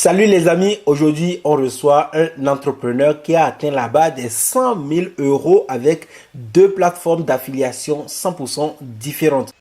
Salut les amis, aujourd'hui on reçoit un entrepreneur qui a atteint la barre des 100 000 euros avec deux plateformes d'affiliation 100% différentes.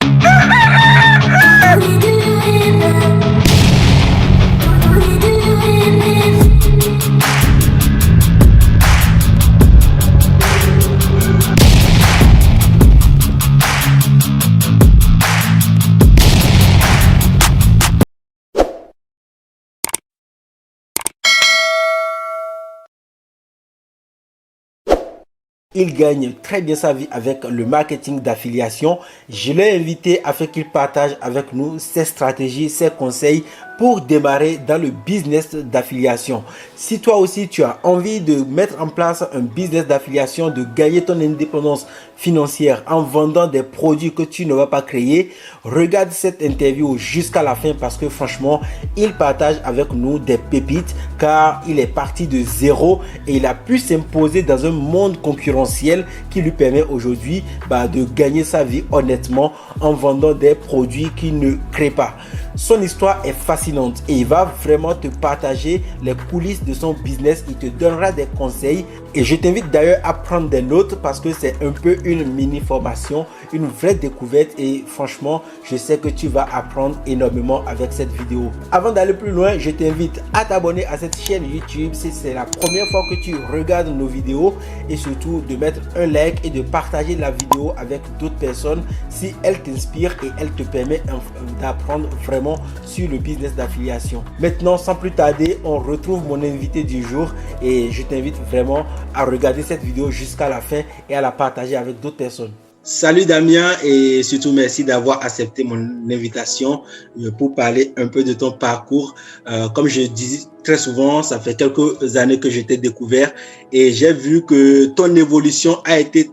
Il gagne très bien sa vie avec le marketing d'affiliation. Je l'ai invité afin qu'il partage avec nous ses stratégies, ses conseils pour démarrer dans le business d'affiliation. Si toi aussi tu as envie de mettre en place un business d'affiliation, de gagner ton indépendance financière en vendant des produits que tu ne vas pas créer, regarde cette interview jusqu'à la fin parce que franchement, il partage avec nous des pépites car il est parti de zéro et il a pu s'imposer dans un monde concurrentiel qui lui permet aujourd'hui de gagner sa vie honnêtement en vendant des produits qu'il ne crée pas. Son histoire est fascinante et il va vraiment te partager les coulisses de son business. Il te donnera des conseils et je t'invite d'ailleurs à prendre des notes parce que c'est un peu une mini formation, une vraie découverte et franchement, je sais que tu vas apprendre énormément avec cette vidéo. Avant d'aller plus loin, je t'invite à t'abonner à cette chaîne YouTube si c'est la première fois que tu regardes nos vidéos et surtout de mettre un like et de partager la vidéo avec d'autres personnes si elle t'inspire et elle te permet d'apprendre vraiment sur le business d'affiliation. Maintenant, sans plus tarder, on retrouve mon invité du jour et je t'invite vraiment à regarder cette vidéo jusqu'à la fin et à la partager avec d'autres personnes. Salut Damien et surtout merci d'avoir accepté mon invitation pour parler un peu de ton parcours. Comme je dis très souvent, ça fait quelques années que je t'ai découvert et j'ai vu que ton évolution a été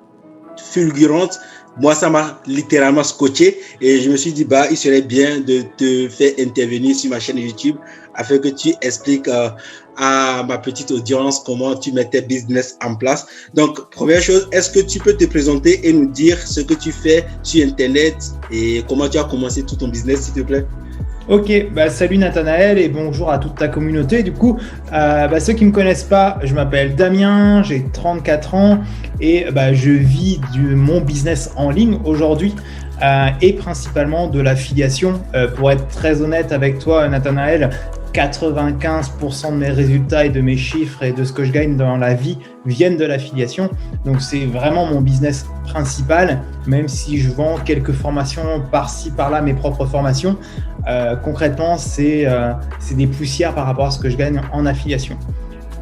fulgurante. Moi, ça m'a littéralement scotché et je me suis dit, il serait bien de te faire intervenir sur ma chaîne YouTube afin que tu expliques à ma petite audience comment tu mets tes business en place. Donc, première chose, est-ce que tu peux te présenter et nous dire ce que tu fais sur Internet et comment tu as commencé tout ton business, s'il te plaît? Ok, salut Nathanaël et bonjour à toute ta communauté. Du coup, ceux qui ne me connaissent pas, je m'appelle Damien, j'ai 34 ans et je vis de mon business en ligne aujourd'hui et principalement de l'affiliation. Pour être très honnête avec toi, Nathanaël, 95% de mes résultats et de mes chiffres et de ce que je gagne dans la vie viennent de l'affiliation. Donc, c'est vraiment mon business principal, même si je vends quelques formations par-ci, par-là, mes propres formations. Concrètement, c'est des poussières par rapport à ce que je gagne en affiliation.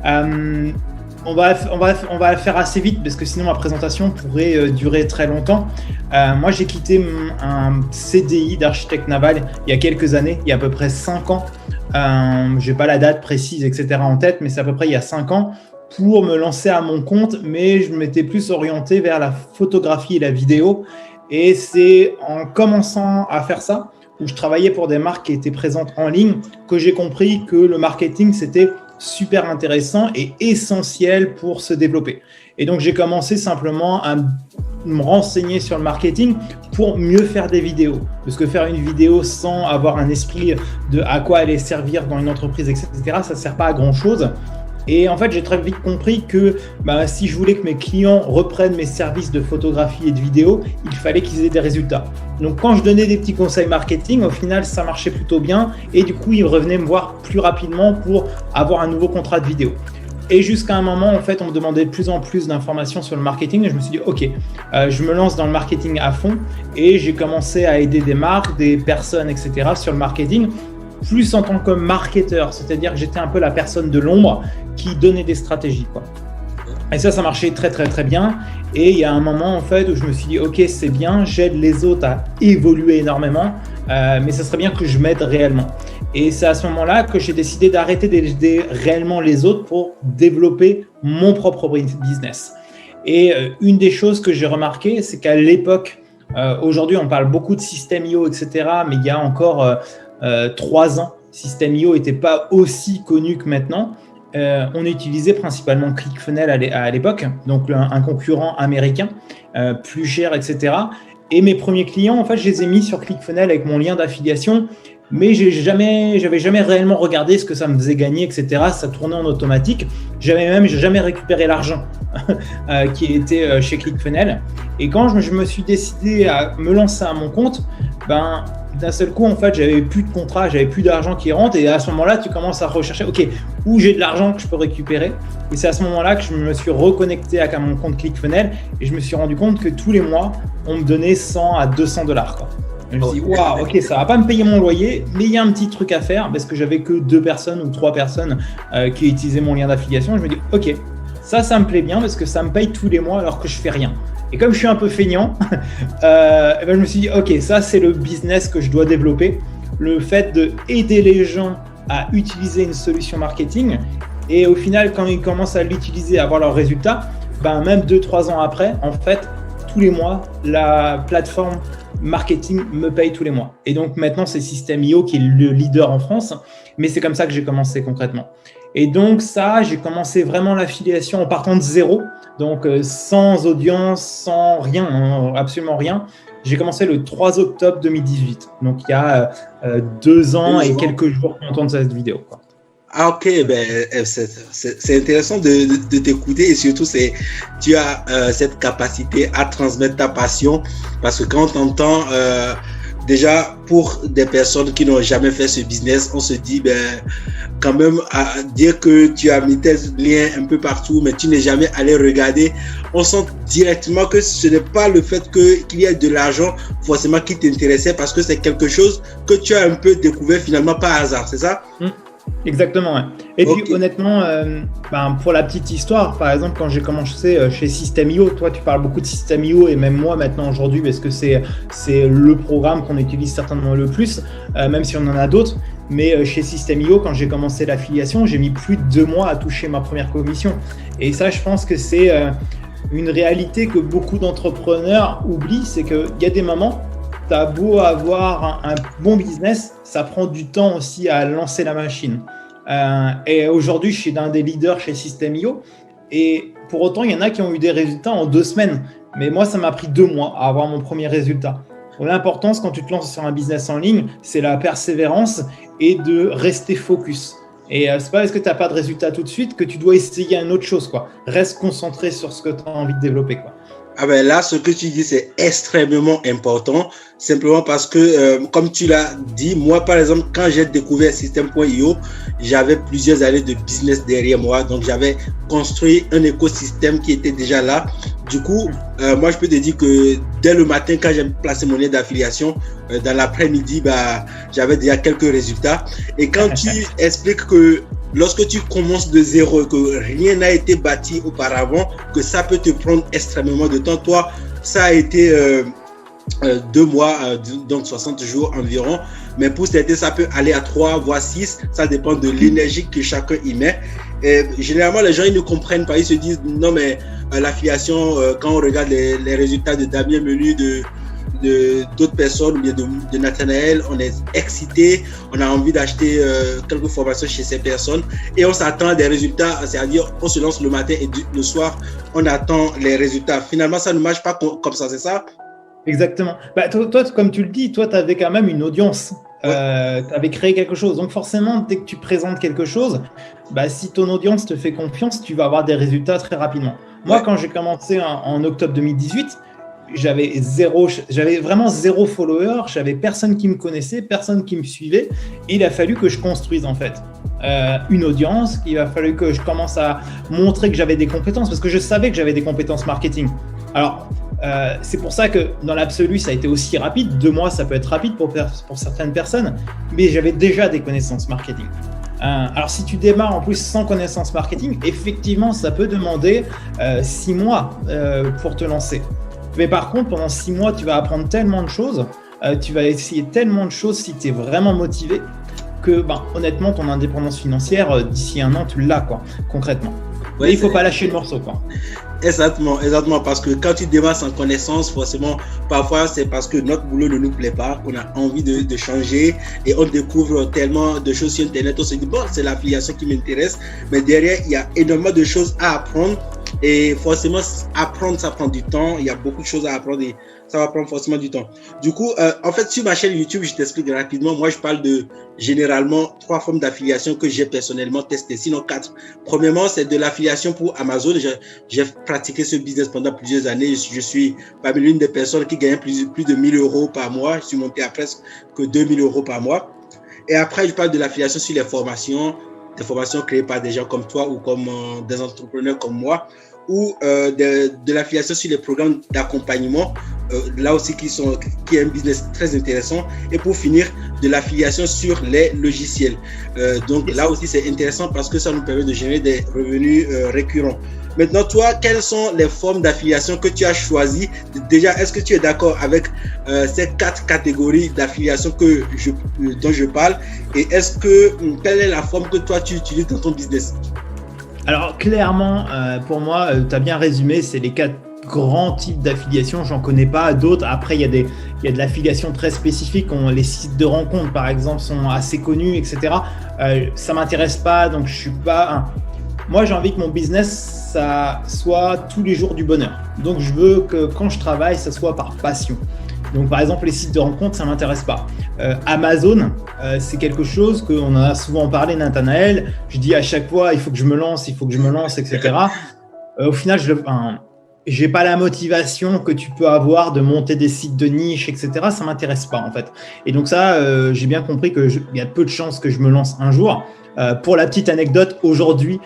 On va le faire assez vite parce que sinon ma présentation pourrait durer très longtemps. Moi, j'ai quitté un CDI d'architecte naval il y a quelques années, il y a à peu près 5 ans. Je n'ai pas la date précise, etc. en tête, mais c'est à peu près il y a 5 ans pour me lancer à mon compte, mais je m'étais plus orienté vers la photographie et la vidéo. Et c'est en commençant à faire ça, où je travaillais pour des marques qui étaient présentes en ligne, que j'ai compris que le marketing, c'était super intéressant et essentiel pour se développer. Et donc, j'ai commencé simplement à me renseigner sur le marketing pour mieux faire des vidéos. Parce que faire une vidéo sans avoir un esprit de à quoi elle est servir dans une entreprise, etc., ça ne sert pas à grand-chose. Et en fait, j'ai très vite compris que si je voulais que mes clients reprennent mes services de photographie et de vidéo, il fallait qu'ils aient des résultats. Donc, quand je donnais des petits conseils marketing, au final, ça marchait plutôt bien. Et du coup, ils revenaient me voir plus rapidement pour avoir un nouveau contrat de vidéo. Et jusqu'à un moment, en fait, on me demandait de plus en plus d'informations sur le marketing. Et je me suis dit, OK, je me lance dans le marketing à fond. Et j'ai commencé à aider des marques, des personnes, etc. sur le marketing. Plus en tant que marketeur, c'est-à-dire que j'étais un peu la personne de l'ombre qui donnait des stratégies, quoi. Et ça marchait très très très bien. Et il y a un moment en fait où je me suis dit ok, c'est bien, j'aide les autres à évoluer énormément, mais ça serait bien que je m'aide réellement. Et c'est à ce moment-là que j'ai décidé d'arrêter d'aider réellement les autres pour développer mon propre business. Et une des choses que j'ai remarqué, c'est qu'à l'époque, aujourd'hui on parle beaucoup de System.io, etc. Mais il y a encore 3 ans, System.io n'était pas aussi connu que maintenant. On utilisait principalement ClickFunnels à l'époque, donc un concurrent américain, plus cher, etc. Et mes premiers clients, en fait, je les ai mis sur ClickFunnels avec mon lien d'affiliation mais j'avais jamais réellement regardé ce que ça me faisait gagner, etc. Ça tournait en automatique. J'ai jamais récupéré l'argent qui était chez ClickFunnels. Et quand je me suis décidé à me lancer à mon compte, ben, d'un seul coup, en fait, j'avais plus de contrat, j'avais plus d'argent qui rentre. Et à ce moment-là, tu commences à rechercher, OK, où j'ai de l'argent que je peux récupérer. Et c'est à ce moment-là que je me suis reconnecté à mon compte ClickFunnels et je me suis rendu compte que tous les mois, on me donnait 100 à 200 $. Je me suis dit, waouh, OK, ça va pas me payer mon loyer, mais il y a un petit truc à faire parce que j'avais que 2 personnes ou 3 personnes qui utilisaient mon lien d'affiliation. Je me dis, OK, ça me plaît bien parce que ça me paye tous les mois alors que je fais rien. Et comme je suis un peu feignant, je me suis dit, OK, ça c'est le business que je dois développer. Le fait d'aider les gens à utiliser une solution marketing. Et au final, quand ils commencent à l'utiliser, à avoir leurs résultats, même 2-3 ans après, en fait, tous les mois, la plateforme marketing me paye tous les mois. Et donc maintenant, c'est System.io qui est le leader en France. Mais c'est comme ça que j'ai commencé concrètement. Et donc ça, j'ai commencé vraiment l'affiliation en partant de zéro. Donc, sans audience, sans rien, absolument rien. J'ai commencé le 3 octobre 2018. Donc, il y a 2 ans et quelques jours qu'on entend cette vidéo, quoi. Ah, ok, c'est intéressant de t'écouter et surtout, tu as cette capacité à transmettre ta passion parce que quand on t'entend, déjà, pour des personnes qui n'ont jamais fait ce business, on se dit, quand même, à dire que tu as mis tes liens un peu partout, mais tu n'es jamais allé regarder, on sent directement que ce n'est pas le fait qu'il y ait de l'argent forcément qui t'intéressait parce que c'est quelque chose que tu as un peu découvert finalement par hasard, c'est ça? Exactement, ouais. Et puis honnêtement, pour la petite histoire, par exemple, quand j'ai commencé chez System.io, toi tu parles beaucoup de System.io et même moi maintenant aujourd'hui parce que c'est le programme qu'on utilise certainement le plus, même si on en a d'autres. Mais chez System.io, quand j'ai commencé l'affiliation, j'ai mis plus de 2 mois à toucher ma première commission. Et ça, je pense que c'est une réalité que beaucoup d'entrepreneurs oublient, c'est qu'il y a des moments, tu as beau avoir un bon business, ça prend du temps aussi à lancer la machine. Et aujourd'hui, je suis l'un des leaders chez System.io. Et pour autant, il y en a qui ont eu des résultats en 2 semaines. Mais moi, ça m'a pris 2 mois à avoir mon premier résultat. Donc, l'importance quand tu te lances sur un business en ligne, c'est la persévérance et de rester focus. Et c'est pas parce que tu n'as pas de résultat tout de suite que tu dois essayer une autre chose, quoi. Reste concentré sur ce que tu as envie de développer, quoi. Ah là, ce que tu dis, c'est extrêmement important, simplement parce que, comme tu l'as dit, moi, par exemple, quand j'ai découvert System.io, j'avais plusieurs années de business derrière moi, donc j'avais construit un écosystème qui était déjà là. Du coup, moi, je peux te dire que dès le matin, quand j'ai placé mon lien d'affiliation, dans l'après-midi, j'avais déjà quelques résultats. Et quand tu expliques que lorsque tu commences de zéro et que rien n'a été bâti auparavant, que ça peut te prendre extrêmement de temps. Toi, ça a été 2 mois, donc 60 jours environ. Mais pour certains, ça peut aller à 3, voire 6. Ça dépend de l'énergie que chacun y met. Et généralement, les gens, ils ne comprennent pas. Ils se disent, non, mais l'affiliation, quand on regarde les résultats de Damien Menu, d'autres personnes ou bien de Nathanaël, on est excité, on a envie d'acheter quelques formations chez ces personnes et on s'attend à des résultats, c'est-à-dire on se lance le matin et le soir on attend les résultats. Finalement, ça ne marche pas comme ça, c'est ça? Exactement. Toi, comme tu le dis, toi, tu avais quand même une audience. Tu avais créé quelque chose. Donc forcément, dès que tu présentes quelque chose, si ton audience te fait confiance, tu vas avoir des résultats très rapidement. Moi, quand j'ai commencé en octobre 2018, j'avais vraiment 0 follower, j'avais personne qui me connaissait, personne qui me suivait, et il a fallu que je construise en fait une audience, il a fallu que je commence à montrer que j'avais des compétences, parce que je savais que j'avais des compétences marketing. Alors, c'est pour ça que dans l'absolu, ça a été aussi rapide. 2 mois, ça peut être rapide pour certaines personnes, mais j'avais déjà des connaissances marketing. Alors, si tu démarres en plus sans connaissances marketing, effectivement, ça peut demander 6 mois pour te lancer. Mais par contre, pendant 6 mois, tu vas apprendre tellement de choses, tu vas essayer tellement de choses si tu es vraiment motivé que, honnêtement, ton indépendance financière, d'ici 1 an, tu l'as, quoi, concrètement. Ouais, il ne faut pas lâcher le morceau, quoi. Exactement, parce que quand tu démarres sans connaissance, forcément, parfois c'est parce que notre boulot ne nous plaît pas, qu'on a envie de changer et on découvre tellement de choses sur Internet, on se dit bon, c'est l'affiliation qui m'intéresse, mais derrière il y a énormément de choses à apprendre Et forcément, apprendre, ça prend du temps. Il y a beaucoup de choses à apprendre et ça va prendre forcément du temps. Du coup, en fait, sur ma chaîne YouTube, je t'explique rapidement. Moi, je parle de généralement 3 formes d'affiliation que j'ai personnellement testées, sinon 4. Premièrement, c'est de l'affiliation pour Amazon. J'ai pratiqué ce business pendant plusieurs années. Je suis parmi l'une des personnes qui gagnent plus de 1 000 € par mois. Je suis monté à presque 2 000 € par mois. Et après, je parle de l'affiliation sur les formations, des formations créées par des gens comme toi ou comme des entrepreneurs comme moi, ou de l'affiliation sur les programmes d'accompagnement, là aussi qui est un business très intéressant. Et pour finir, de l'affiliation sur les logiciels. Donc là aussi, c'est intéressant parce que ça nous permet de générer des revenus récurrents. Maintenant, toi, quelles sont les formes d'affiliation que tu as choisies? Déjà, est-ce que tu es d'accord avec ces 4 catégories d'affiliation dont je parle? Et quelle est la forme que toi, tu utilises dans ton business? Alors, clairement, pour moi, tu as bien résumé, c'est les 4 grands types d'affiliation. J'en connais pas d'autres. Après, il y a de l'affiliation très spécifique. Les sites de rencontres, par exemple, sont assez connus, etc. Ça m'intéresse pas, donc je suis pas... Moi, j'ai envie que mon business, ça soit tous les jours du bonheur. Donc, je veux que quand je travaille, ça soit par passion. Donc, par exemple, les sites de rencontres, ça ne m'intéresse pas. Amazon, c'est quelque chose qu'on a souvent parlé, Nathanaël. Je dis à chaque fois, il faut que je me lance, etc. Au final, je n'ai pas la motivation que tu peux avoir de monter des sites de niche, etc. Ça ne m'intéresse pas, en fait. Et donc ça, j'ai bien compris qu'il y a peu de chances que je me lance un jour. Pour la petite anecdote, aujourd'hui,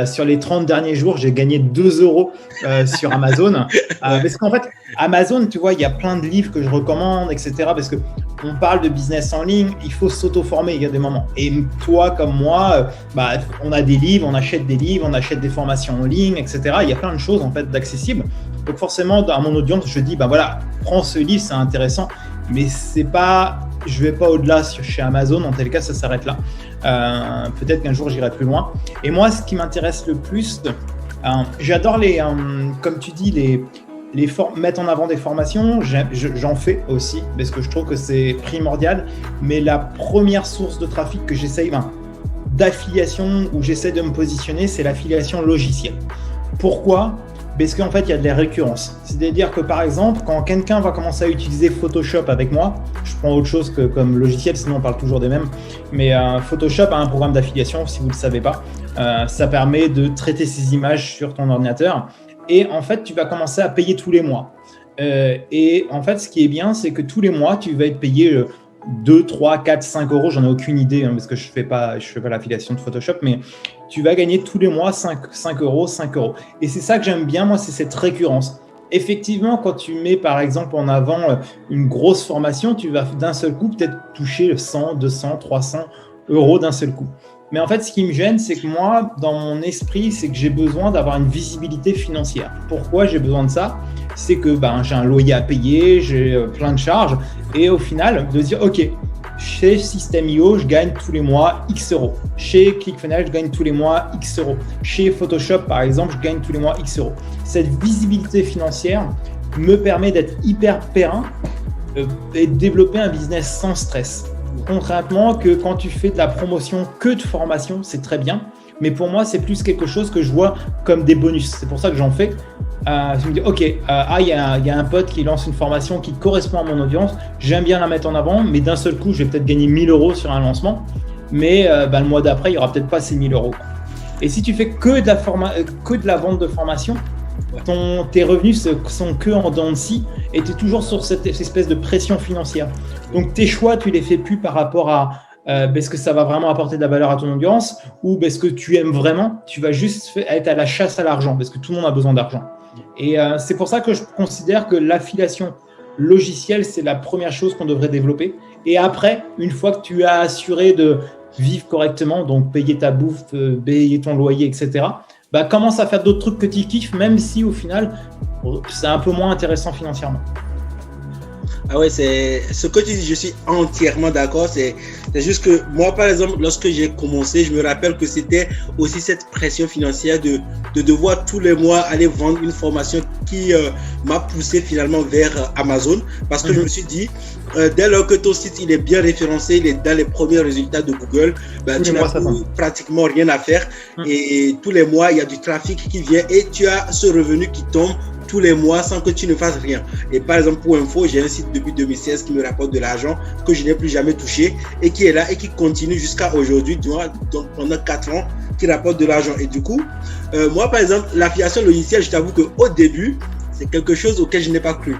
sur les 30 derniers jours, j'ai gagné 2 € sur Amazon. Parce qu'en fait, Amazon, tu vois, il y a plein de livres que je recommande, etc. Parce qu'on parle de business en ligne, il faut s'auto-former, il y a des moments. Et toi, comme moi, on a des livres, on achète des livres, on achète des formations en ligne, etc. Il y a plein de choses en fait d'accessibles. Donc forcément, dans mon audience, je dis, voilà, prends ce livre, c'est intéressant. Mais c'est pas, je vais pas au-delà chez Amazon, en tel cas, ça s'arrête là. Peut-être qu'un jour, j'irai plus loin. Et moi, ce qui m'intéresse le plus, j'adore comme tu dis, mettre en avant des formations. J'en fais aussi, parce que je trouve que c'est primordial. Mais la première source de trafic que j'essaye, d'affiliation, où j'essaie de me positionner, c'est l'affiliation logicielle. Pourquoi ? Parce qu'en fait, il y a de la récurrence. C'est-à-dire que par exemple, quand quelqu'un va commencer à utiliser Photoshop avec moi, je prends autre chose que comme logiciel, sinon on parle toujours des mêmes, mais Photoshop a un programme d'affiliation, si vous ne le savez pas. Ça permet de traiter ces images sur ton ordinateur et en fait, tu vas commencer à payer tous les mois. Et en fait, ce qui est bien, c'est que tous les mois, tu vas être payé 2, 3, 4, 5 €, j'en ai aucune idée parce que je fais pas l'affiliation de Photoshop, mais tu vas gagner tous les mois 5 €. Et c'est ça que j'aime bien, moi, c'est cette récurrence. Effectivement, quand tu mets par exemple en avant une grosse formation, tu vas d'un seul coup peut-être toucher 100, 200, 300 € d'un seul coup. Mais en fait, ce qui me gêne, c'est que moi, dans mon esprit, c'est que j'ai besoin d'avoir une visibilité financière. Pourquoi j'ai besoin de ça ? C'est que j'ai un loyer à payer, j'ai plein de charges. Et au final, de dire, OK, chez System.io, je gagne tous les mois X €. Chez ClickFunnels, je gagne tous les mois X €. Chez Photoshop, par exemple, je gagne tous les mois X €. Cette visibilité financière me permet d'être hyper périn et de développer un business sans stress. Contrairement que quand tu fais de la promotion que de formation, c'est très bien. Mais pour moi, c'est plus quelque chose que je vois comme des bonus. C'est pour ça que j'en fais. Je me dis, OK, il y a un pote qui lance une formation qui correspond à mon audience. J'aime bien la mettre en avant, mais d'un seul coup, je vais peut-être gagner 1 000 € sur un lancement. Mais le mois d'après, il n'y aura peut-être pas ces 1 000 €. Et si tu fais que de la vente de formation, tes revenus sont que en dents de scie et tu es toujours sur cette espèce de pression financière. Donc, tes choix, tu les fais plus par rapport à est-ce que ça va vraiment apporter de la valeur à ton audience ou est-ce que tu aimes vraiment, tu vas juste être à la chasse à l'argent parce que tout le monde a besoin d'argent. Et c'est pour ça que je considère que l'affiliation logicielle, c'est la première chose qu'on devrait développer. Et après, une fois que tu as assuré de vivre correctement, donc payer ta bouffe, payer ton loyer, etc., commence à faire d'autres trucs que tu kiffes, même si au final, c'est un peu moins intéressant financièrement. Ah ouais, c'est ce que tu dis, je suis entièrement d'accord. C'est C'est juste que moi, par exemple, lorsque j'ai commencé, je me rappelle que c'était aussi cette pression financière de devoir tous les mois aller vendre une formation qui m'a poussé finalement vers Amazon, parce que je me suis dit, dès lors que ton site il est bien référencé, il est dans les premiers résultats de Google, tu n'as pratiquement rien à faire. Et tous les mois, il y a du trafic qui vient et tu as ce revenu qui tombe tous les mois sans que tu ne fasses rien. Et par exemple, pour info, j'ai un site depuis 2016 qui me rapporte de l'argent que je n'ai plus jamais touché et qui est là et qui continue jusqu'à aujourd'hui, donc pendant 4 ans, qui rapporte de l'argent. Et du coup, moi par exemple, l'affiliation logicielle, je t'avoue qu'au début, c'est quelque chose auquel je n'ai pas cru.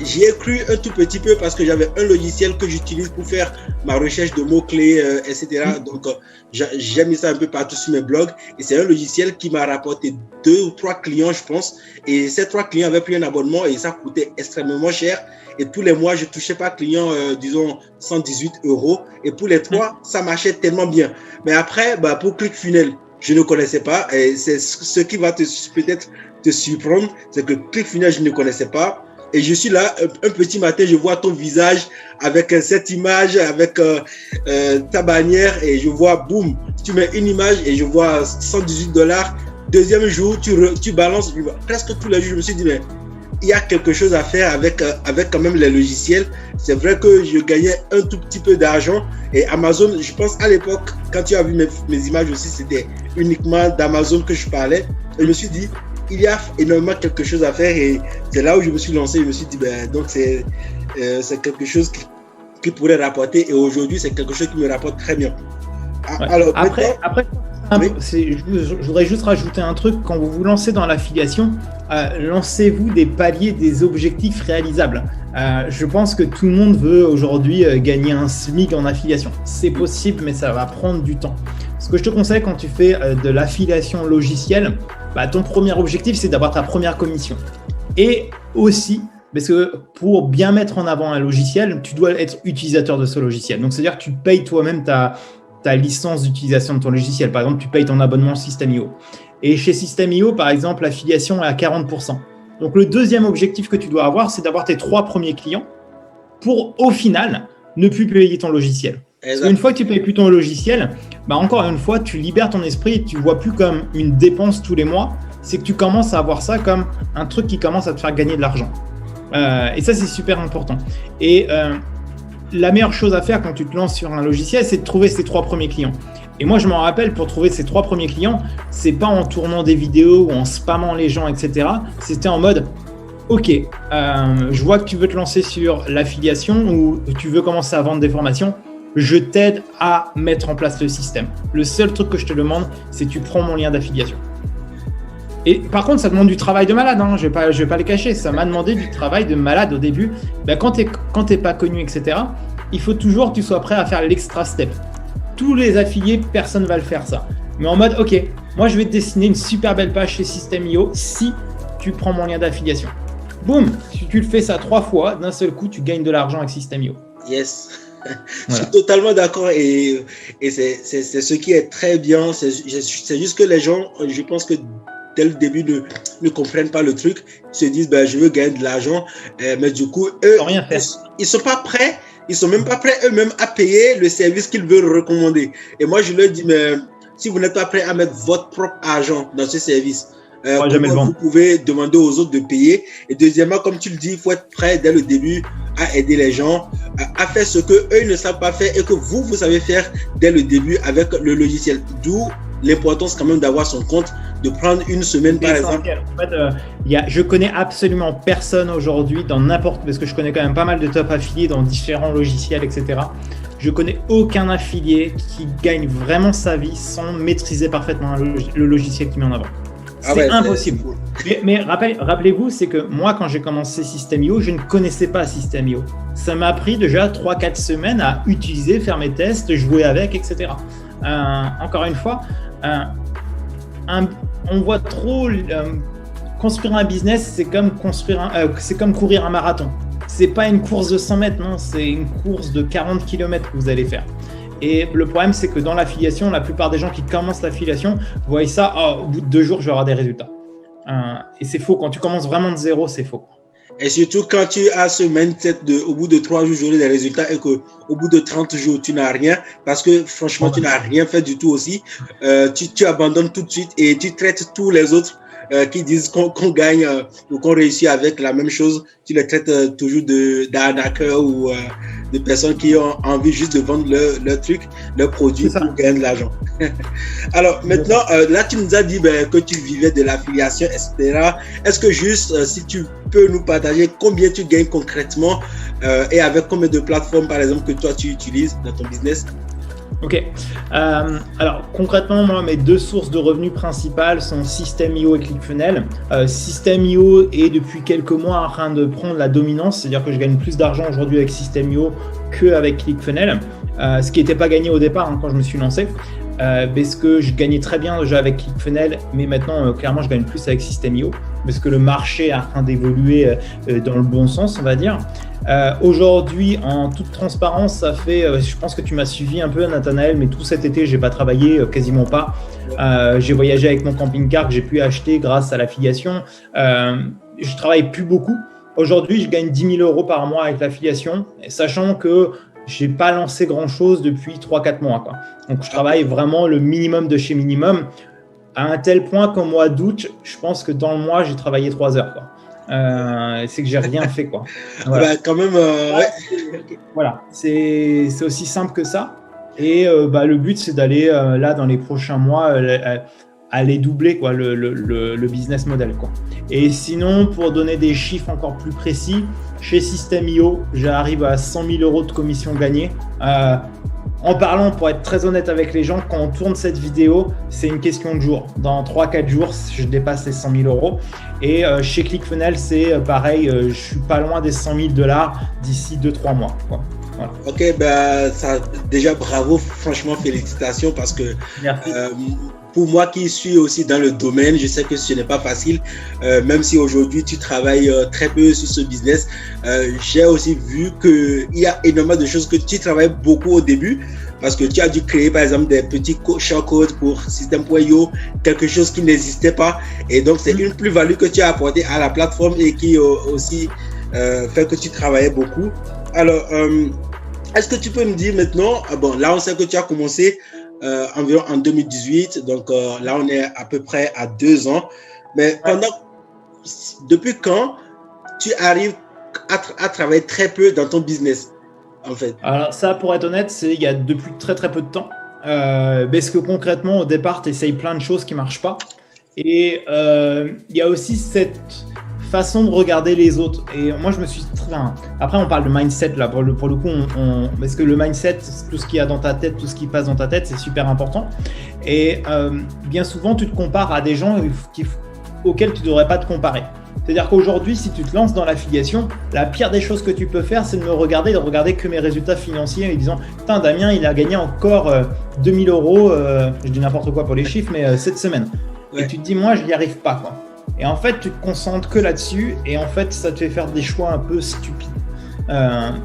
J'y ai cru un tout petit peu parce que j'avais un logiciel que j'utilise pour faire ma recherche de mots-clés, etc. Donc, j'ai mis ça un peu partout sur mes blogs. Et c'est un logiciel qui m'a rapporté 2 ou 3 clients, je pense. Et ces 3 clients avaient pris un abonnement et ça coûtait extrêmement cher. Et tous les mois, je touchais par client, disons, 118 €. Et pour les 3, ça marchait tellement bien. Mais après, pour ClickFunnels, je ne connaissais pas. Et c'est ce qui va peut-être te surprendre, c'est que ClickFunnels, je ne connaissais pas. Et je suis là, un petit matin, je vois ton visage avec cette image, avec ta bannière, et je vois, boum, tu mets une image et je vois 118 $. Deuxième jour, tu balances, presque tous les jours, je me suis dit, mais il y a quelque chose à faire avec quand même les logiciels. C'est vrai que je gagnais un tout petit peu d'argent. Et Amazon, je pense à l'époque, quand tu as vu mes images aussi, c'était uniquement d'Amazon que je parlais. Et je me suis dit, il y a énormément quelque chose à faire. Et c'est là où je me suis lancé. Je me suis dit, donc c'est quelque chose qui pourrait rapporter. Et aujourd'hui, c'est quelque chose qui me rapporte très bien. Ouais. Alors, après je voudrais juste rajouter un truc. Quand vous vous lancez dans l'affiliation, lancez-vous des paliers, des objectifs réalisables. Je pense que tout le monde veut aujourd'hui gagner un SMIC en affiliation. C'est possible, mais ça va prendre du temps. Ce que je te conseille quand tu fais de l'affiliation logicielle, ton premier objectif, c'est d'avoir ta première commission. Et aussi, parce que pour bien mettre en avant un logiciel, tu dois être utilisateur de ce logiciel. Donc, c'est-à-dire que tu payes toi-même ta licence d'utilisation de ton logiciel. Par exemple, tu payes ton abonnement System.io. Et chez System.io, par exemple, l'affiliation est à 40%. Donc, le deuxième objectif que tu dois avoir, c'est d'avoir tes 3 premiers clients pour, au final, ne plus payer ton logiciel. Parce qu'une fois que tu ne payes plus ton logiciel, encore une fois, tu libères ton esprit et tu ne vois plus comme une dépense tous les mois. C'est que tu commences à avoir ça comme un truc qui commence à te faire gagner de l'argent. Et ça, c'est super important. Et la meilleure chose à faire quand tu te lances sur un logiciel, c'est de trouver ces 3 premiers clients. Et moi, je m'en rappelle, pour trouver ces 3 premiers clients, c'est pas en tournant des vidéos ou en spammant les gens, etc. C'était en mode, ok, je vois que tu veux te lancer sur l'affiliation ou tu veux commencer à vendre des formations. Je t'aide à mettre en place le système. Le seul truc que je te demande, c'est que tu prends mon lien d'affiliation. Et par contre, ça demande du travail de malade, hein. Je vais pas le cacher. Ça m'a demandé du travail de malade au début. Quand t'es pas connu, etc., il faut toujours que tu sois prêt à faire l'extra step. Tous les affiliés, personne ne va le faire ça. Mais en mode, ok, moi je vais te dessiner une super belle page chez System.io si tu prends mon lien d'affiliation. Boum, si tu le fais ça 3 fois, d'un seul coup, tu gagnes de l'argent avec System.io. Yes. Je suis totalement d'accord et c'est ce qui est très bien. C'est juste que les gens, je pense que dès le début ne comprennent pas le truc, se disent je veux gagner de l'argent, mais du coup eux ils sont pas prêts, ils sont même pas prêts eux-mêmes à payer le service qu'ils veulent recommander. Et moi je leur dis, mais si vous n'êtes pas prêt à mettre votre propre argent dans ce service, vous pouvez demander aux autres de payer. Et deuxièmement, comme tu le dis, il faut être prêt dès le début à aider les gens à faire ce que eux ne savent pas faire et que vous savez faire dès le début avec le logiciel. D'où l'importance quand même d'avoir son compte, de prendre une semaine par exemple. En fait, je connais absolument personne aujourd'hui parce que je connais quand même pas mal de top affiliés dans différents logiciels, etc. Je connais aucun affilié qui gagne vraiment sa vie sans maîtriser parfaitement le logiciel qui met en avant. C'est impossible. Mais rappelez-vous, c'est que moi, quand j'ai commencé System.io, je ne connaissais pas System.io. Ça m'a pris déjà 3-4 semaines à utiliser, faire mes tests, jouer avec, etc. Encore une fois, on voit trop construire un business, c'est comme courir un marathon. C'est pas une course de 100 mètres, non, c'est une course de 40 km que vous allez faire. Et le problème, c'est que dans l'affiliation, la plupart des gens qui commencent l'affiliation voient ça, au bout de 2 jours, je vais avoir des résultats. Et c'est faux. Quand tu commences vraiment de zéro, c'est faux. Et surtout quand tu as ce mindset au bout de 3 jours, j'aurai des résultats et qu'au bout de 30 jours, tu n'as rien parce que franchement, tu n'as rien fait du tout aussi. Tu abandonnes tout de suite et tu traites tous les autres qui disent qu'on gagne ou qu'on réussit avec la même chose. Tu les traites toujours d'arnaqueurs ou de personnes qui ont envie juste de vendre leur truc, leur produit pour gagner de l'argent. Alors maintenant, là, tu nous as dit que tu vivais de l'affiliation, etc. Est-ce que juste, si tu peux nous partager combien tu gagnes concrètement et avec combien de plateformes, par exemple, que toi, tu utilises dans ton business? Ok. Alors concrètement, moi, mes 2 sources de revenus principales sont System.io et ClickFunnels. System.io est depuis quelques mois en train de prendre la dominance, c'est-à-dire que je gagne plus d'argent aujourd'hui avec System.io qu'avec ClickFunnels, ce qui n'était pas gagné au départ quand je me suis lancé. Parce que je gagnais très bien déjà avec ClickFunnels, mais maintenant clairement je gagne plus avec System.io parce que le marché est en train d'évoluer dans le bon sens, on va dire. Aujourd'hui, en toute transparence, ça fait, je pense que tu m'as suivi un peu, Nathanaël, mais tout cet été, j'ai pas travaillé, quasiment pas. J'ai voyagé avec mon camping-car que j'ai pu acheter grâce à l'affiliation. Je travaille plus beaucoup. Aujourd'hui, je gagne 10 000 € par mois avec l'affiliation, sachant que j'ai pas lancé grand-chose depuis 3-4 mois, quoi. Donc, je travaille vraiment le minimum de chez minimum, à un tel point qu'au mois d'août, je pense que dans le mois, j'ai travaillé 3 heures, quoi. C'est que j'ai rien fait, quoi. Voilà. Quand même, Voilà, c'est aussi simple que ça. Et le but, c'est d'aller là dans les prochains mois aller doubler, quoi, le business model, quoi. Et sinon, pour donner des chiffres encore plus précis, chez System.io, j'arrive à 100 000 € de commission gagnée. En parlant, pour être très honnête avec les gens, quand on tourne cette vidéo, c'est une question de jours. Dans 3-4 jours, je dépasse les 100 000 €. Et chez ClickFunnels, c'est pareil, je suis pas loin des 100 000 $ d'ici 2-3 mois, quoi. Voilà. Ok, ça, déjà bravo, franchement félicitations parce que pour moi qui suis aussi dans le domaine, je sais que ce n'est pas facile, même si aujourd'hui tu travailles très peu sur ce business. J'ai aussi vu qu'il y a énormément de choses que tu travailles beaucoup au début parce que tu as dû créer par exemple des petits shortcodes pour System.io, quelque chose qui n'existait pas, et donc c'est une plus-value que tu as apportée à la plateforme et qui aussi fait que tu travaillais beaucoup. Alors, est-ce que tu peux me dire maintenant, là on sait que tu as commencé environ en 2018, donc là on est à peu près à 2 ans, mais depuis quand tu arrives à travailler très peu dans ton business, en fait? Alors ça, pour être honnête, c'est il y a depuis très très peu de temps, parce que concrètement au départ tu essayes plein de choses qui ne marchent pas, et il y a aussi cette façon de regarder les autres. Et moi, je me suis... Après, on parle de mindset, là, pour le coup, parce que le mindset, tout ce qu'il y a dans ta tête, tout ce qui passe dans ta tête, c'est super important. Et bien souvent, tu te compares à des gens auxquels tu ne devrais pas te comparer. C'est-à-dire qu'aujourd'hui, si tu te lances dans l'affiliation, la pire des choses que tu peux faire, c'est de me regarder, de regarder que mes résultats financiers et disant « Putain, Damien, il a gagné encore 2 000 €, je dis n'importe quoi pour les chiffres, mais cette semaine. » Ouais. Et tu te dis « Moi, je n'y arrive pas, quoi. » Et en fait, tu te concentres que là-dessus et en fait, ça te fait faire des choix un peu stupides.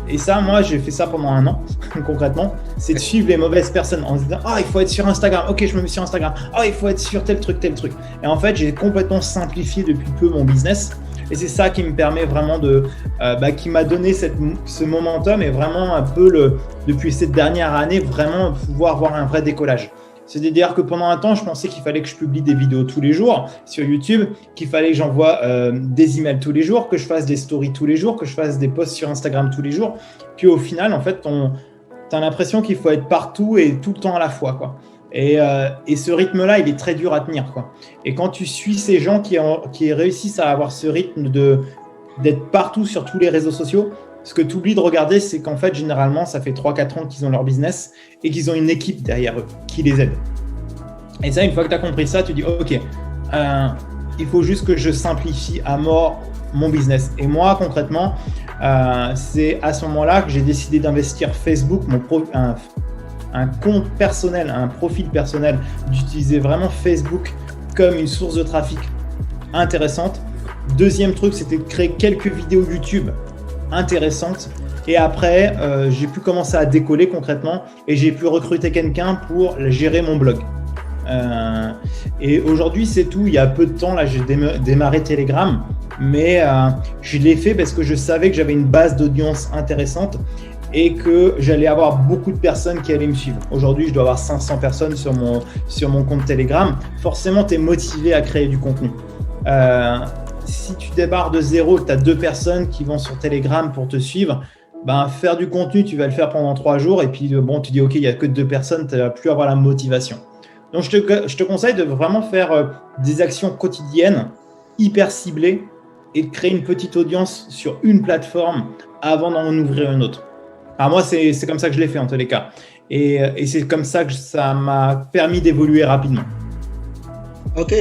Et ça, moi, j'ai fait ça pendant 1 an, concrètement. C'est de suivre les mauvaises personnes en se disant « Ah, il faut être sur Instagram. Ok, je me mets sur Instagram. Ah, il faut être sur tel truc, tel truc. » Et en fait, j'ai complètement simplifié depuis peu mon business. Et c'est ça qui me permet vraiment qui m'a donné ce momentum et vraiment un peu, depuis cette dernière année, vraiment pouvoir avoir un vrai décollage. C'est-à-dire que pendant un temps, je pensais qu'il fallait que je publie des vidéos tous les jours sur YouTube, qu'il fallait que j'envoie des emails tous les jours, que je fasse des stories tous les jours, que je fasse des posts sur Instagram tous les jours. Puis au final, en fait, tu as l'impression qu'il faut être partout et tout le temps à la fois, quoi. Et ce rythme-là, il est très dur à tenir, quoi. Et quand tu suis ces gens qui réussissent à avoir ce rythme d'être partout sur tous les réseaux sociaux, ce que tu oublies de regarder, c'est qu'en fait, généralement, ça fait 3-4 ans qu'ils ont leur business et qu'ils ont une équipe derrière eux qui les aide. Et ça, une fois que tu as compris ça, tu dis « Ok, il faut juste que je simplifie à mort mon business. » Et moi, concrètement, c'est à ce moment-là que j'ai décidé d'investir Facebook, un compte personnel, un profil personnel, d'utiliser vraiment Facebook comme une source de trafic intéressante. Deuxième truc, c'était de créer quelques vidéos YouTube intéressante, et après j'ai pu commencer à décoller concrètement et j'ai pu recruter quelqu'un pour gérer mon blog, et aujourd'hui c'est tout. Il y a peu de temps là, j'ai démarré Telegram, mais je l'ai fait parce que je savais que j'avais une base d'audience intéressante et que j'allais avoir beaucoup de personnes qui allaient me suivre. Aujourd'hui, je dois avoir 500 personnes sur mon compte Telegram. Forcément, tu es motivé à créer du contenu. Si tu débarres de zéro, tu as 2 personnes qui vont sur Telegram pour te suivre, faire du contenu, tu vas le faire pendant 3 jours et puis tu dis ok, il n'y a que 2 personnes, tu ne vas plus avoir la motivation. Donc, je te conseille de vraiment faire des actions quotidiennes, hyper ciblées et de créer une petite audience sur une plateforme avant d'en ouvrir une autre. Alors moi, c'est comme ça que je l'ai fait en tous les cas. Et c'est comme ça que ça m'a permis d'évoluer rapidement. Ok,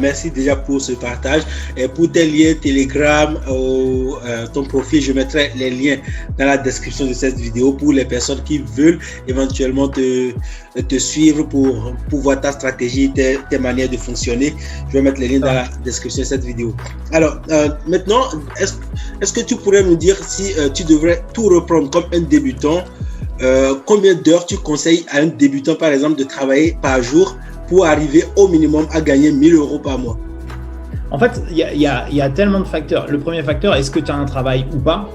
merci déjà pour ce partage. Et pour tes liens Telegram ou ton profil, je mettrai les liens dans la description de cette vidéo pour les personnes qui veulent éventuellement te suivre pour voir ta stratégie, tes manières de fonctionner. Je vais mettre les liens dans la description de cette vidéo. Alors, maintenant, est-ce que tu pourrais nous dire si tu devrais tout reprendre comme un débutant, combien d'heures tu conseilles à un débutant, par exemple, de travailler par jour pour arriver au minimum à gagner 1 000 € par mois? En fait, il y a tellement de facteurs. Le premier facteur, est-ce que tu as un travail ou pas?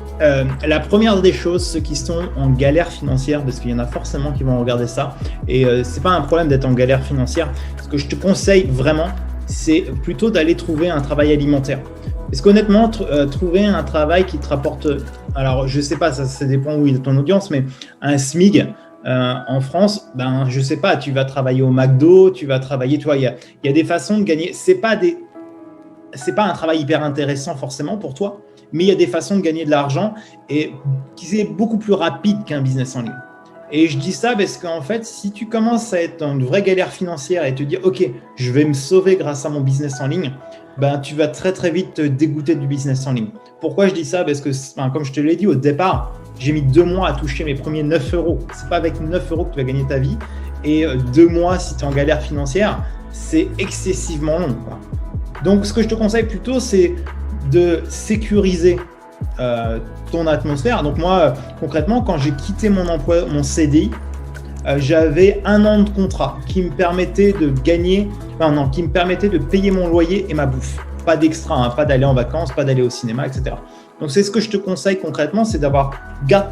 La première des choses, ceux qui sont en galère financière, parce qu'il y en a forcément qui vont regarder ça, et c'est pas un problème d'être en galère financière. Ce que je te conseille vraiment, c'est plutôt d'aller trouver un travail alimentaire. Parce qu'honnêtement, trouver un travail qui te rapporte, alors je sais pas, ça dépend où est ton audience, mais un SMIG, en France, je sais pas, tu vas travailler au McDo, tu vas travailler, tu vois, il y a des façons de gagner. C'est pas un travail hyper intéressant forcément pour toi, mais il y a des façons de gagner de l'argent et qui est beaucoup plus rapide qu'un business en ligne. Et je dis ça parce qu'en fait, si tu commences à être dans une vraie galère financière et te dire, ok, je vais me sauver grâce à mon business en ligne, tu vas très très vite te dégoûter du business en ligne. Pourquoi je dis ça? Parce que, comme je te l'ai dit au départ, j'ai mis 2 mois à toucher mes premiers 9 €. C'est pas avec 9 € que tu vas gagner ta vie. Et 2 mois, si tu es en galère financière, c'est excessivement long, quoi. Donc, ce que je te conseille plutôt, c'est de sécuriser ton atmosphère. Donc, moi, concrètement, quand j'ai quitté mon emploi, mon CDI, j'avais 1 an de contrat qui me permettait de payer mon loyer et ma bouffe. Pas d'extra, pas d'aller en vacances, pas d'aller au cinéma, etc. Donc, c'est ce que je te conseille concrètement, c'est garde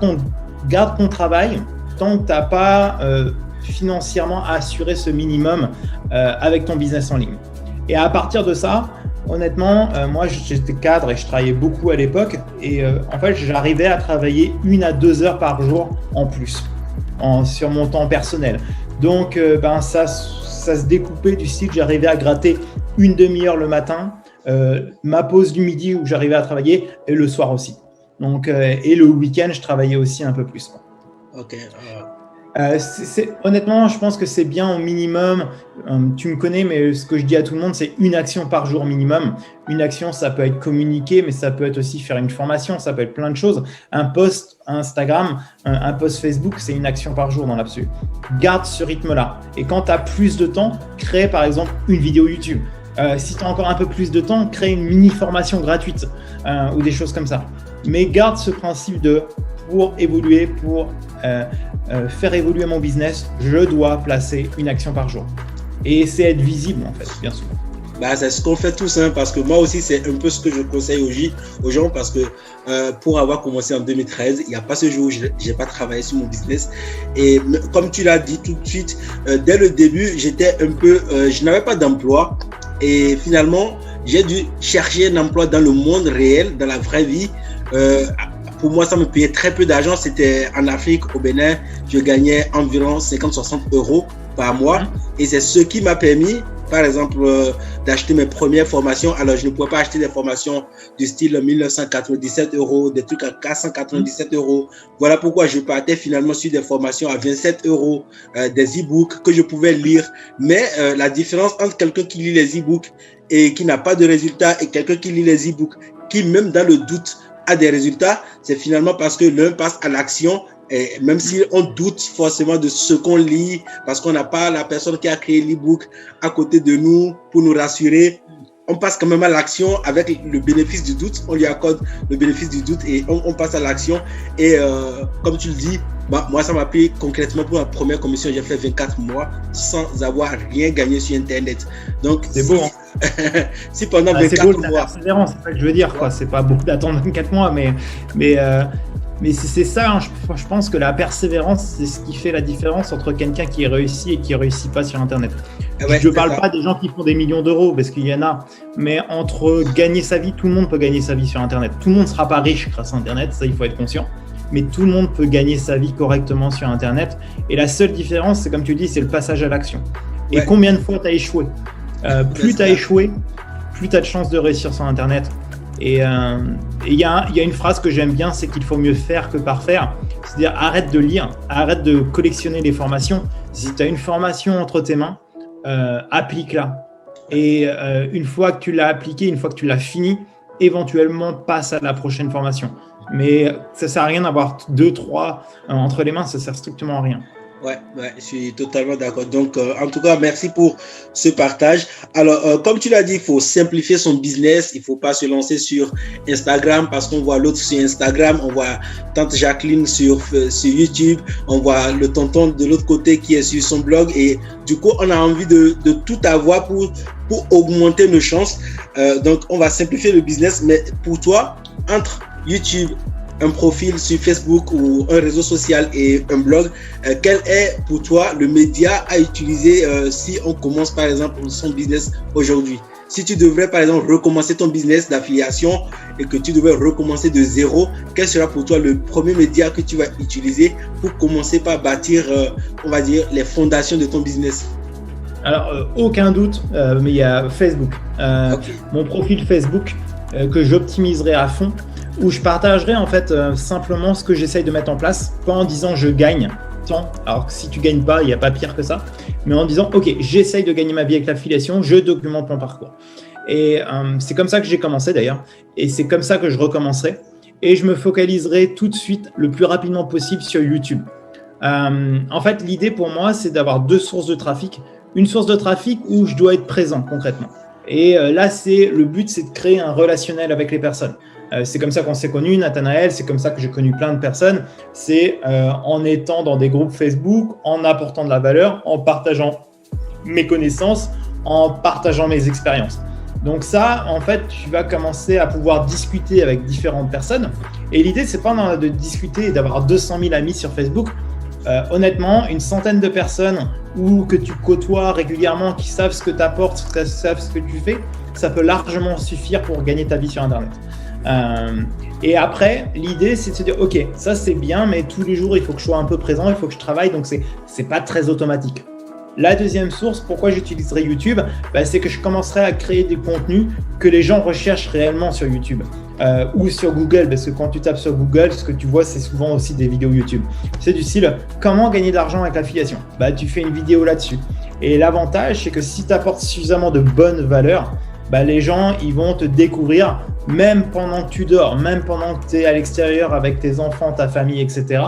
ton travail tant que tu n'as pas financièrement assuré ce minimum avec ton business en ligne. Et à partir de ça, honnêtement, moi, j'étais cadre et je travaillais beaucoup à l'époque. Et en fait, j'arrivais à travailler 1 à 2 heures par jour en plus sur mon temps personnel. Donc, ça se découpait du style, j'arrivais à gratter 1 demi-heure le matin, ma pause du midi où j'arrivais à travailler et le soir aussi. Donc, et le week-end, je travaillais aussi un peu plus, quoi. Ok. Honnêtement, je pense que c'est bien au minimum. Tu me connais, mais ce que je dis à tout le monde, c'est 1 action par jour minimum. Une action, ça peut être communiquer, mais ça peut être aussi faire une formation, ça peut être plein de choses. Un post Instagram, un post Facebook, c'est 1 action par jour dans l'absolu. Garde ce rythme-là. Et quand tu as plus de temps, crée par exemple une vidéo YouTube. Si tu as encore un peu plus de temps, crée une mini-formation gratuite ou des choses comme ça. Mais garde ce principe pour évoluer, pour faire évoluer mon business, je dois placer 1 action par jour. Et c'est être visible, en fait, bien souvent. C'est ce qu'on fait tous, parce que moi aussi, c'est un peu ce que je conseille aux gens, parce que pour avoir commencé en 2013, il n'y a pas ce jour où je n'ai pas travaillé sur mon business. Et comme tu l'as dit tout de suite, dès le début, j'étais un peu, je n'avais pas d'emploi. Et finalement, j'ai dû chercher un emploi dans le monde réel, dans la vraie vie. Pour moi, ça me payait très peu d'argent. C'était en Afrique, au Bénin. Je gagnais environ 50-60 € par mois. Et c'est ce qui m'a permis, par exemple, d'acheter mes premières formations. Alors, je ne pouvais pas acheter des formations du style 1997 €, des trucs à 497 €. Voilà pourquoi je partais finalement sur des formations à 27 €, des e-books que je pouvais lire. Mais la différence entre quelqu'un qui lit les e-books et qui n'a pas de résultats et quelqu'un qui lit les e-books, qui même dans le doute a des résultats, c'est finalement parce que l'un passe à l'action. Et même si on doute forcément de ce qu'on lit, parce qu'on n'a pas la personne qui a créé l'e-book à côté de nous pour nous rassurer, on passe quand même à l'action avec le bénéfice du doute. On lui accorde le bénéfice du doute et on passe à l'action. Et comme tu le dis, moi, ça m'a pris concrètement pour ma première commission. J'ai fait 24 mois sans avoir rien gagné sur Internet. Donc, c'est beau. Hein. Si pendant 24 mois. C'est mois. La persévérance, c'est ça que je veux dire. Quoi. C'est pas beaucoup d'attendre 24 mois, mais c'est ça. Hein. Je pense que la persévérance, c'est ce qui fait la différence entre quelqu'un qui réussit et qui réussit pas sur Internet. Ouais, je ne parle pas des gens qui font des millions d'euros, parce qu'il y en a. Mais entre gagner sa vie, tout le monde peut gagner sa vie sur Internet. Tout le monde ne sera pas riche grâce à Internet, ça, il faut être conscient. Mais tout le monde peut gagner sa vie correctement sur Internet. Et la seule différence, c'est comme tu dis, c'est le passage à l'action. Et combien de fois tu as échoué plus tu as échoué, plus tu as de chances de réussir sur Internet. Et il y a une phrase que j'aime bien, c'est qu'il faut mieux faire que parfaire. C'est-à-dire, arrête de lire, arrête de collectionner les formations. Si tu as une formation entre tes mains, applique-la. Et une fois que tu l'as appliquée, une fois que tu l'as finie, éventuellement passe à la prochaine formation. Mais ça sert à rien d'avoir 2, 3 entre les mains, ça sert strictement à rien. Ouais, je suis totalement d'accord. Donc, en tout cas, merci pour ce partage. Alors, comme tu l'as dit, il faut simplifier son business. Il faut pas se lancer sur Instagram parce qu'on voit l'autre sur Instagram. On voit tante Jacqueline sur YouTube. On voit le tonton de l'autre côté qui est sur son blog. Et du coup, on a envie de tout avoir pour augmenter nos chances. Donc, on va simplifier le business. Mais pour toi, entre YouTube, un profil sur Facebook ou un réseau social et un blog, quel est pour toi le média à utiliser si on commence par exemple son business aujourd'hui? Si tu devrais par exemple recommencer ton business d'affiliation et que tu devrais recommencer de zéro, quel sera pour toi le premier média que tu vas utiliser pour commencer par bâtir, on va dire, les fondations de ton business? Alors, aucun doute, mais il y a Facebook. Okay. Mon profil Facebook que j'optimiserai à fond, où je partagerai en fait simplement ce que j'essaye de mettre en place, pas en disant je gagne tant, alors que si tu gagnes pas, il n'y a pas pire que ça, mais en disant ok, j'essaye de gagner ma vie avec l'affiliation, je documente mon parcours. Et c'est comme ça que j'ai commencé d'ailleurs, et c'est comme ça que je recommencerai, et je me focaliserai tout de suite le plus rapidement possible sur YouTube. En fait, l'idée pour moi, c'est d'avoir 2 sources de trafic, une source de trafic où je dois être présent concrètement. Et là, le but, c'est de créer un relationnel avec les personnes. C'est comme ça qu'on s'est connus, Nathanaël, c'est comme ça que j'ai connu plein de personnes. C'est en étant dans des groupes Facebook, en apportant de la valeur, en partageant mes connaissances, en partageant mes expériences. Donc ça, en fait, tu vas commencer à pouvoir discuter avec différentes personnes. Et l'idée, c'est pas de discuter et d'avoir 200 000 amis sur Facebook. Honnêtement, une centaine de personnes ou que tu côtoies régulièrement, qui savent ce que tu apportes, qui savent ce que tu fais, ça peut largement suffire pour gagner ta vie sur Internet. Et après, l'idée, c'est de se dire, ok, ça c'est bien, mais tous les jours, il faut que je sois un peu présent, il faut que je travaille, donc c'est pas très automatique. La deuxième source, pourquoi j'utiliserai YouTube, c'est que je commencerai à créer des contenus que les gens recherchent réellement sur YouTube ou sur Google, parce que quand tu tapes sur Google, ce que tu vois, c'est souvent aussi des vidéos YouTube. C'est du style, comment gagner de l'argent avec l'affiliation ? Tu fais une vidéo là-dessus. Et l'avantage, c'est que si tu apportes suffisamment de bonnes valeurs, les gens, ils vont te découvrir même pendant que tu dors, même pendant que tu es à l'extérieur avec tes enfants, ta famille, etc.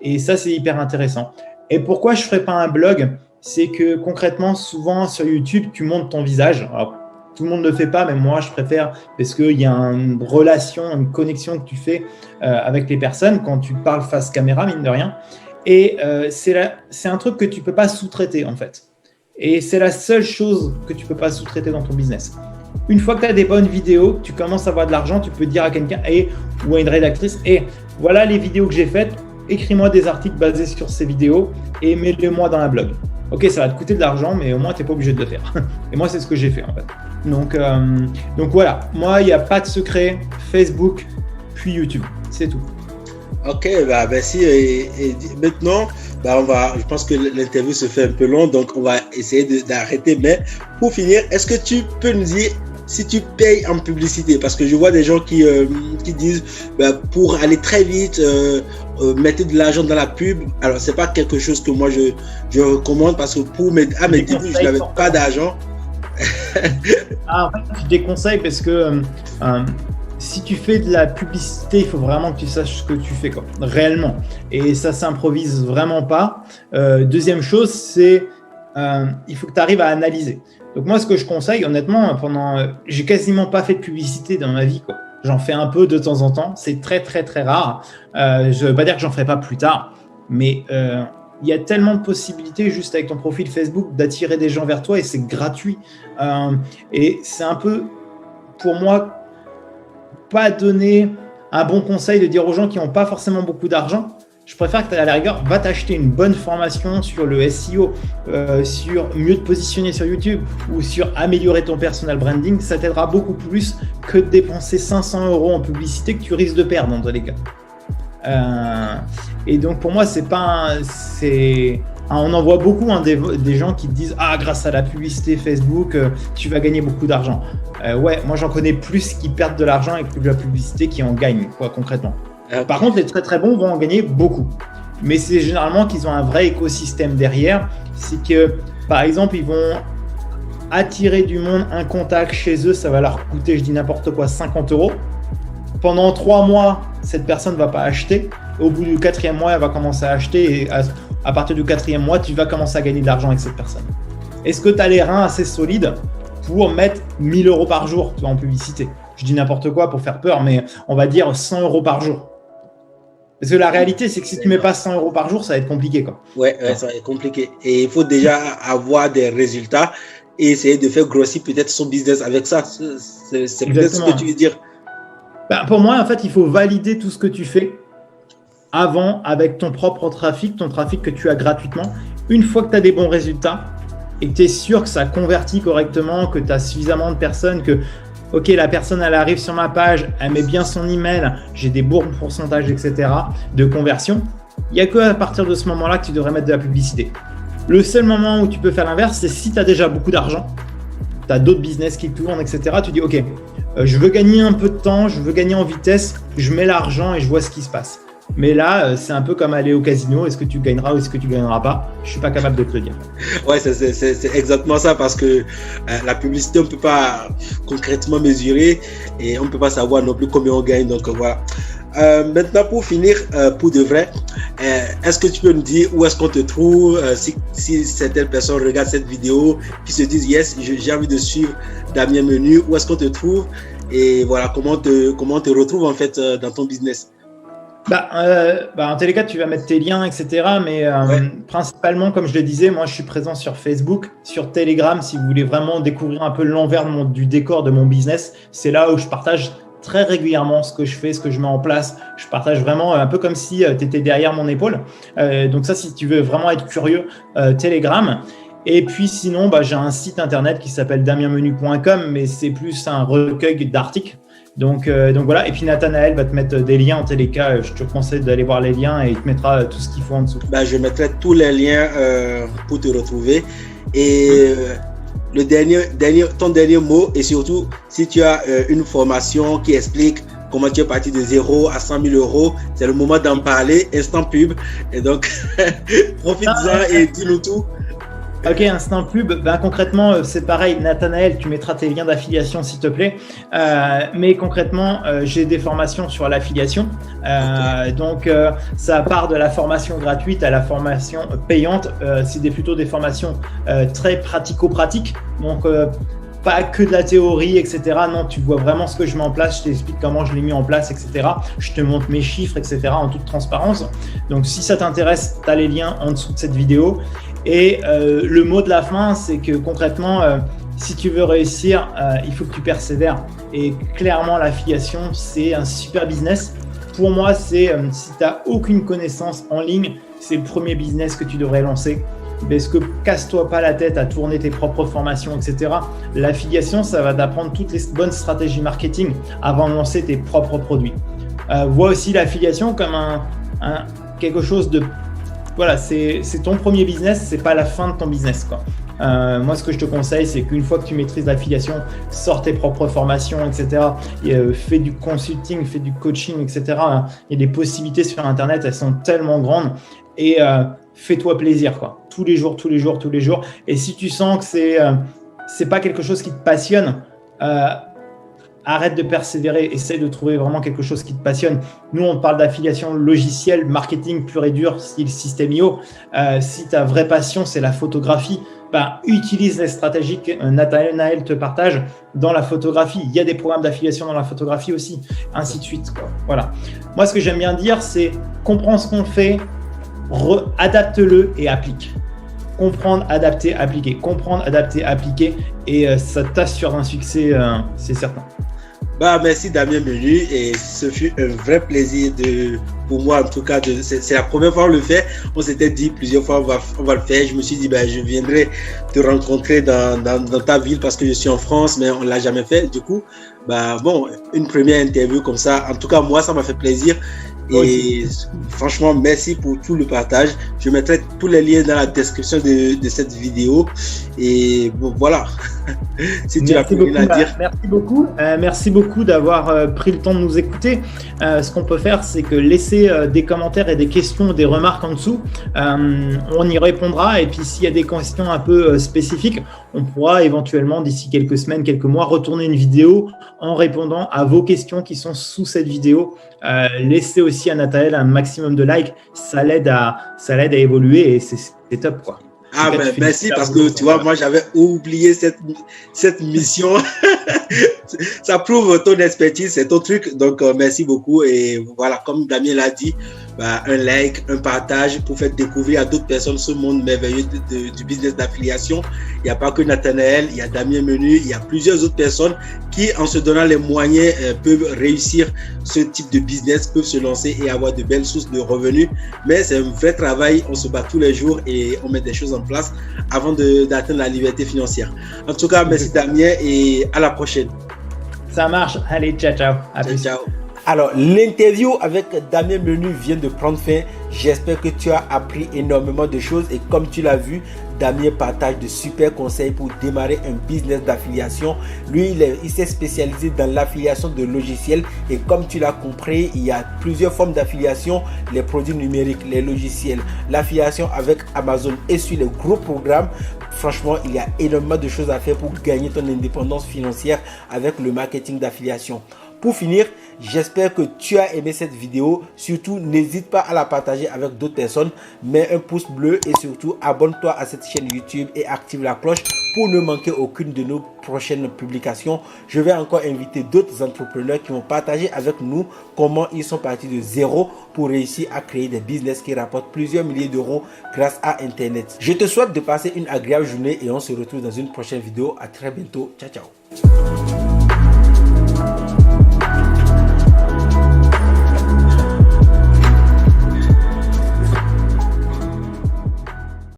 Et ça, c'est hyper intéressant. Et pourquoi je ne ferais pas un blog ? C'est que concrètement, souvent sur YouTube, tu montres ton visage. Alors, tout le monde ne le fait pas, mais moi, je préfère parce qu'il y a une relation, une connexion que tu fais avec les personnes quand tu parles face caméra, mine de rien. Et c'est un truc que tu ne peux pas sous-traiter, en fait. Et c'est la seule chose que tu ne peux pas sous-traiter dans ton business. Une fois que tu as des bonnes vidéos, tu commences à avoir de l'argent, tu peux dire à quelqu'un ou à une rédactrice, voilà les vidéos que j'ai faites, écris-moi des articles basés sur ces vidéos et mets-les-moi dans la blog. Ok, ça va te coûter de l'argent, mais au moins, tu n'es pas obligé de le faire. Et moi, c'est ce que j'ai fait en fait. Donc voilà, moi, il n'y a pas de secret, Facebook, puis YouTube, c'est tout. Ok, merci. Et maintenant, je pense que l'interview se fait un peu long, donc on va essayer d'arrêter. Mais pour finir, est-ce que tu peux nous dire si tu payes en publicité? Parce que je vois des gens qui disent pour aller très vite, mettez de l'argent dans la pub. Alors, c'est pas quelque chose que moi je recommande parce que à mes débuts, je n'avais pas d'argent. En fait, je déconseille parce que si tu fais de la publicité, il faut vraiment que tu saches ce que tu fais, réellement. Et ça s'improvise vraiment pas. Deuxième chose, c'est il faut que tu arrives à analyser. Donc moi, ce que je conseille, honnêtement, j'ai quasiment pas fait de publicité dans ma vie, quoi. J'en fais un peu de temps en temps. C'est très, très, très rare. Je ne veux pas dire que j'en ferai pas plus tard, mais il y a tellement de possibilités juste avec ton profil Facebook d'attirer des gens vers toi et c'est gratuit. Et c'est un peu, pour moi, pas donner un bon conseil de dire aux gens qui n'ont pas forcément beaucoup d'argent. Je préfère que tu, à la rigueur, va t'acheter une bonne formation sur le SEO, sur mieux te positionner sur YouTube ou sur améliorer ton personal branding. Ça t'aidera beaucoup plus que de dépenser 500 € en publicité que tu risques de perdre dans tous les cas. Et donc pour moi, on en voit beaucoup des gens qui te disent « Ah, grâce à la publicité Facebook, tu vas gagner beaucoup d'argent. » Ouais, moi j'en connais plus qui perdent de l'argent avec de la publicité qui en gagnent, quoi, concrètement. Par contre, les très très bons vont en gagner beaucoup. Mais c'est généralement qu'ils ont un vrai écosystème derrière. C'est que, par exemple, ils vont attirer du monde, un contact chez eux, ça va leur coûter, je dis n'importe quoi, 50 €. Pendant 3 mois, cette personne ne va pas acheter. Au bout du 4e mois, elle va commencer à acheter. Et à partir du 4e mois, tu vas commencer à gagner de l'argent avec cette personne. Est-ce que tu as les reins assez solides pour mettre 1 000 € par jour en publicité? Je dis n'importe quoi pour faire peur, mais on va dire 100 € par jour. Parce que la réalité, c'est que si tu ne mets pas 100 € par jour, ça va être compliqué, quoi. Ouais, ça va être compliqué. Et il faut déjà avoir des résultats et essayer de faire grossir peut-être son business avec ça. C'est peut-être ce que tu veux dire. Pour moi, en fait, il faut valider tout ce que tu fais avant avec ton propre trafic, ton trafic que tu as gratuitement. Une fois que tu as des bons résultats et que tu es sûr que ça convertit correctement, que tu as suffisamment de personnes, que ok, la personne, elle arrive sur ma page, elle met bien son email, j'ai des bons pourcentages, etc. de conversion. Il n'y a qu'à partir de ce moment-là que tu devrais mettre de la publicité. Le seul moment où tu peux faire l'inverse, c'est si tu as déjà beaucoup d'argent, tu as d'autres business qui tournent, etc. Tu dis, ok, je veux gagner un peu de temps, je veux gagner en vitesse, je mets l'argent et je vois ce qui se passe. Mais là, c'est un peu comme aller au casino. Est-ce que tu gagneras ou est-ce que tu gagneras pas? Je suis pas capable de te le dire. Ouais, c'est exactement ça parce que la publicité, on peut pas concrètement mesurer et on peut pas savoir non plus combien on gagne. Donc voilà. Maintenant, pour finir, pour de vrai, est-ce que tu peux nous dire où est-ce qu'on te trouve si certaines personnes regardent cette vidéo, qui se disent yes, j'ai envie de suivre Damien Menu, où est-ce qu'on te trouve et voilà comment on te retrouve en fait dans ton business? En tous les cas, tu vas mettre tes liens, etc. Mais principalement, comme je le disais, moi, je suis présent sur Facebook, sur Telegram. Si vous voulez vraiment découvrir un peu l'envers du décor de mon business, c'est là où je partage très régulièrement ce que je fais, ce que je mets en place. Je partage vraiment un peu comme si tu étais derrière mon épaule. Donc ça, si tu veux vraiment être curieux, Telegram. Et puis sinon, j'ai un site internet qui s'appelle damienmenu.com, mais c'est plus un recueil d'articles. Donc voilà, et puis Nathanaël va te mettre des liens en tous les cas. Je te conseille d'aller voir les liens et il te mettra tout ce qu'il faut en dessous. Je mettrai tous les liens pour te retrouver. Et ton dernier mot, et surtout si tu as une formation qui explique comment tu es parti de 0 à 100 000 €, c'est le moment d'en parler, instant pub. Et donc, profite-en et dis-nous tout. Ok, instant pub. Concrètement, c'est pareil. Nathanaël, tu mettras tes liens d'affiliation s'il te plaît. Mais concrètement, j'ai des formations sur l'affiliation. Donc, ça part de la formation gratuite à la formation payante. C'est plutôt des formations très pratico-pratiques. Donc, pas que de la théorie, etc. Non, tu vois vraiment ce que je mets en place. Je t'explique comment je l'ai mis en place, etc. Je te montre mes chiffres, etc. en toute transparence. Donc, si ça t'intéresse, tu as les liens en dessous de cette vidéo. Et le mot de la fin, c'est que concrètement, si tu veux réussir, il faut que tu persévères. Et clairement, l'affiliation, c'est un super business. Pour moi, si tu n'as aucune connaissance en ligne, c'est le premier business que tu devrais lancer. Parce que casse-toi pas la tête à tourner tes propres formations, etc. L'affiliation, ça va t'apprendre toutes les bonnes stratégies marketing avant de lancer tes propres produits. Vois aussi l'affiliation comme quelque chose de... Voilà, c'est ton premier business, c'est pas la fin de ton business, quoi. Moi, ce que je te conseille, c'est qu'une fois que tu maîtrises l'affiliation, sors tes propres formations, etc. Fais du consulting, fais du coaching, etc. Il y a des possibilités sur Internet, elles sont tellement grandes. Et fais-toi plaisir, quoi. Tous les jours. Et si tu sens que c'est pas quelque chose qui te passionne, arrête de persévérer, essaie de trouver vraiment quelque chose qui te passionne. Nous, on parle d'affiliation logicielle, marketing pur et dur, style System.io. Si ta vraie passion, c'est la photographie, utilise les stratégies que Nathanaël te partage dans la photographie. Il y a des programmes d'affiliation dans la photographie aussi, ainsi de suite, quoi. Voilà. Moi, ce que j'aime bien dire, c'est comprends ce qu'on fait, adapte-le et applique. Comprendre, adapter, appliquer. Comprendre, adapter, appliquer. Et ça t'assure un succès, c'est certain. Merci Damien Menu, et ce fut un vrai plaisir pour moi en tout cas. C'est la première fois qu'on le fait. On s'était dit plusieurs fois on va le faire. Je me suis dit je viendrai te rencontrer dans ta ville parce que je suis en France, mais on l'a jamais fait. Du coup, une première interview comme ça. En tout cas, moi, ça m'a fait plaisir. Et franchement, merci pour tout le partage. Je mettrai tous les liens dans la description de cette vidéo. Et voilà. Si tu as plus rien à dire. Merci beaucoup d'avoir pris le temps de nous écouter. Ce qu'on peut faire, c'est que laisser des commentaires et des questions, des remarques en dessous. On y répondra. Et puis, s'il y a des questions un peu spécifiques, on pourra éventuellement, d'ici quelques semaines, quelques mois, retourner une vidéo en répondant à vos questions qui sont sous cette vidéo. Laissez aussi à Nathanaël un maximum de likes. Ça l'aide à évoluer et c'est top, quoi. Merci parce que tu vois, moi j'avais oublié cette mission. Ça prouve ton expertise, c'est ton truc. Donc merci beaucoup. Et voilà, comme Damien l'a dit, un like, un partage pour faire découvrir à d'autres personnes ce monde merveilleux du business d'affiliation. Il n'y a pas que Nathanaël, il y a Damien Menu, il y a plusieurs autres personnes qui, en se donnant les moyens, peuvent réussir ce type de business, peuvent se lancer et avoir de belles sources de revenus. Mais c'est un vrai travail, on se bat tous les jours et on met des choses en place avant d'atteindre la liberté financière. En tout cas, merci Damien et à la prochaine. Ça marche. Allez, ciao. Ciao. Alors, l'interview avec Damien Menu vient de prendre fin. J'espère que tu as appris énormément de choses et comme tu l'as vu, Damien partage de super conseils pour démarrer un business d'affiliation. Lui, il s'est spécialisé dans l'affiliation de logiciels et comme tu l'as compris, il y a plusieurs formes d'affiliation, les produits numériques, les logiciels, l'affiliation avec Amazon et sur les gros programmes. Franchement, il y a énormément de choses à faire pour gagner ton indépendance financière avec le marketing d'affiliation. Pour finir, j'espère que tu as aimé cette vidéo. Surtout, n'hésite pas à la partager avec d'autres personnes. Mets un pouce bleu et surtout, abonne-toi à cette chaîne YouTube et active la cloche pour ne manquer aucune de nos prochaines publications. Je vais encore inviter d'autres entrepreneurs qui vont partager avec nous comment ils sont partis de zéro pour réussir à créer des business qui rapportent plusieurs milliers d'euros grâce à Internet. Je te souhaite de passer une agréable journée et on se retrouve dans une prochaine vidéo. À très bientôt. Ciao.